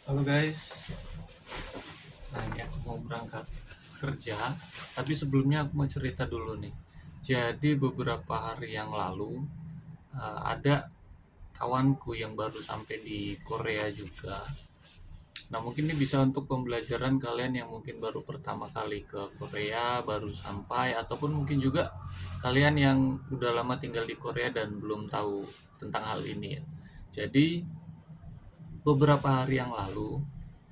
Halo guys, nah ini aku mau berangkat kerja, tapi sebelumnya aku mau cerita dulu nih. Jadi beberapa hari yang lalu ada kawanku yang baru sampai di Korea juga. Nah mungkin ini bisa untuk pembelajaran kalian yang mungkin baru pertama kali ke Korea, baru sampai, ataupun mungkin juga kalian yang udah lama tinggal di Korea dan belum tahu tentang hal ini ya. Jadi beberapa hari yang lalu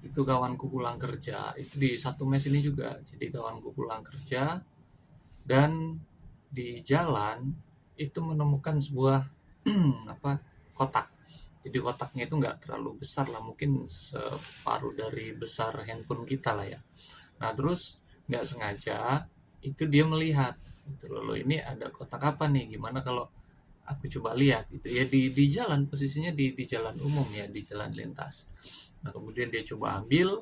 itu kawanku pulang kerja itu di satu mes ini juga, jadi kawanku pulang kerja dan di jalan itu menemukan sebuah apa, kotak. Jadi kotaknya itu nggak terlalu besar lah, mungkin separuh dari besar handphone kita lah ya. Nah terus nggak sengaja itu dia melihat itu loh, ini ada kotak apa nih, gimana kalau aku coba lihat itu ya, di jalan, posisinya di jalan umum ya, di jalan lintas. Nah kemudian dia coba ambil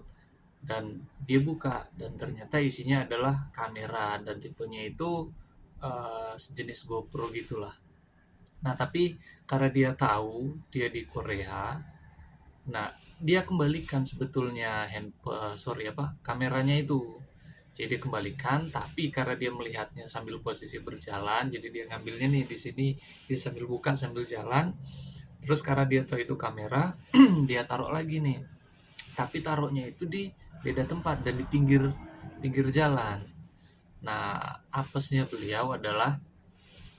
dan dia buka, dan ternyata isinya adalah kamera, dan tipenya itu sejenis GoPro gitulah. Nah tapi karena dia tahu dia di Korea, nah dia kembalikan sebetulnya sorry apa, kameranya itu. Jadi dia kembalikan, tapi karena dia melihatnya sambil posisi berjalan, jadi dia ngambilnya nih di sini, dia sambil buka sambil jalan. Terus karena dia tahu itu kamera, dia taruh lagi nih. Tapi taruhnya itu di beda tempat dan di pinggir pinggir jalan. Nah, apesnya beliau adalah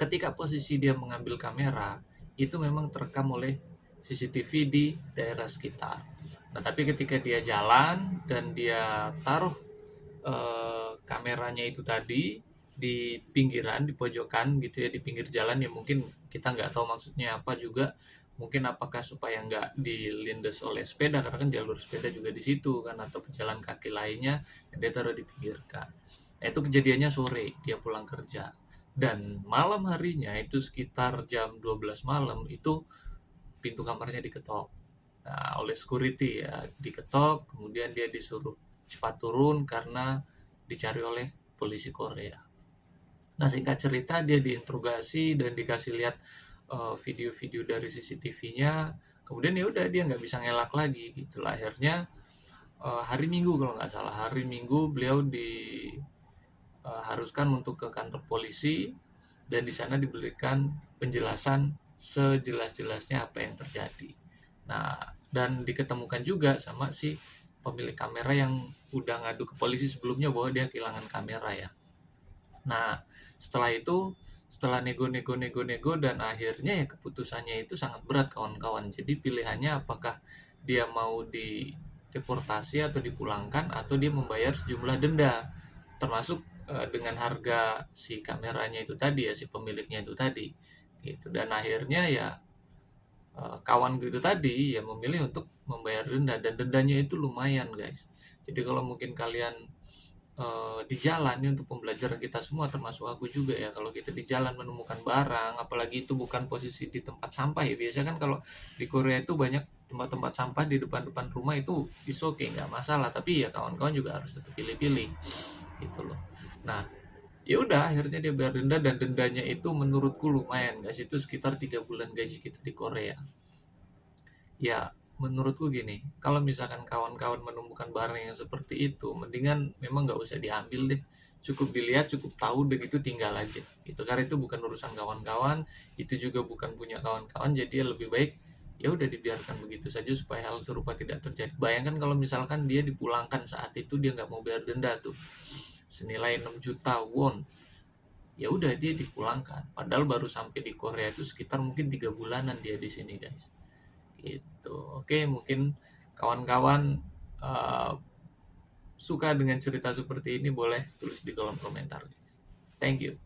ketika posisi dia mengambil kamera, itu memang terekam oleh CCTV di daerah sekitar. Nah, tapi ketika dia jalan dan dia taruh kameranya itu tadi di pinggiran, di pojokan gitu ya, di pinggir jalan ya, mungkin kita nggak tahu maksudnya apa juga, mungkin apakah supaya nggak dilindas oleh sepeda karena kan jalur sepeda juga di situ kan, atau pejalan kaki lainnya, yang dia taruh di pinggirkan. Nah, itu kejadiannya sore dia pulang kerja, dan malam harinya itu sekitar jam 12 malam itu pintu kamarnya diketok. Nah, oleh security ya, diketok, kemudian dia disuruh cepat turun karena dicari oleh polisi Korea. Nah, singkat cerita dia diinterogasi dan dikasih lihat video-video dari CCTV-nya. Kemudian ya udah, dia nggak bisa ngelak lagi gitu lah. Akhirnya hari Minggu, kalau nggak salah hari Minggu, beliau diharuskan untuk ke kantor polisi, dan di sana diberikan penjelasan sejelas-jelasnya apa yang terjadi. Nah, dan diketemukan juga sama si pemilik kamera yang udah ngadu ke polisi sebelumnya bahwa dia kehilangan kamera ya. Nah, setelah itu, setelah nego-nego dan akhirnya ya keputusannya itu sangat berat kawan-kawan. Jadi pilihannya apakah dia mau dideportasi atau dipulangkan, atau dia membayar sejumlah denda, termasuk dengan harga si kameranya itu tadi ya, si pemiliknya itu tadi gitu. Dan akhirnya ya kawan gitu tadi ya memilih untuk membayar denda, dan dendanya itu lumayan guys. Jadi kalau mungkin kalian di jalan, ini untuk pembelajaran kita semua termasuk aku juga ya, kalau kita di jalan menemukan barang, apalagi itu bukan posisi di tempat sampah ya, biasanya kan kalau di Korea itu banyak tempat-tempat sampah di depan-depan rumah, itu is okay, nggak masalah, tapi ya kawan-kawan juga harus tetap pilih-pilih gitu loh. Nah ya udah, akhirnya dia bayar denda, dan dendanya itu menurutku lumayan guys, itu sekitar 3 bulan gaji kita di Korea. Ya menurutku gini, kalau misalkan kawan-kawan menemukan barang yang seperti itu, mendingan memang nggak usah diambil deh, cukup dilihat, cukup tahu, udah gitu tinggal aja gitu, karena itu bukan urusan kawan-kawan, itu juga bukan punya kawan-kawan, jadi ya lebih baik ya udah dibiarkan begitu saja supaya hal serupa tidak terjadi. Bayangkan kalau misalkan dia dipulangkan saat itu, dia nggak mau bayar denda tuh senilai 6 juta won, ya udah dia dipulangkan, padahal baru sampai di Korea itu sekitar mungkin 3 bulanan dia di sini guys gitu. Oke, mungkin kawan-kawan uh, suka dengan cerita seperti ini, boleh tulis di kolom komentar guys. Thank you.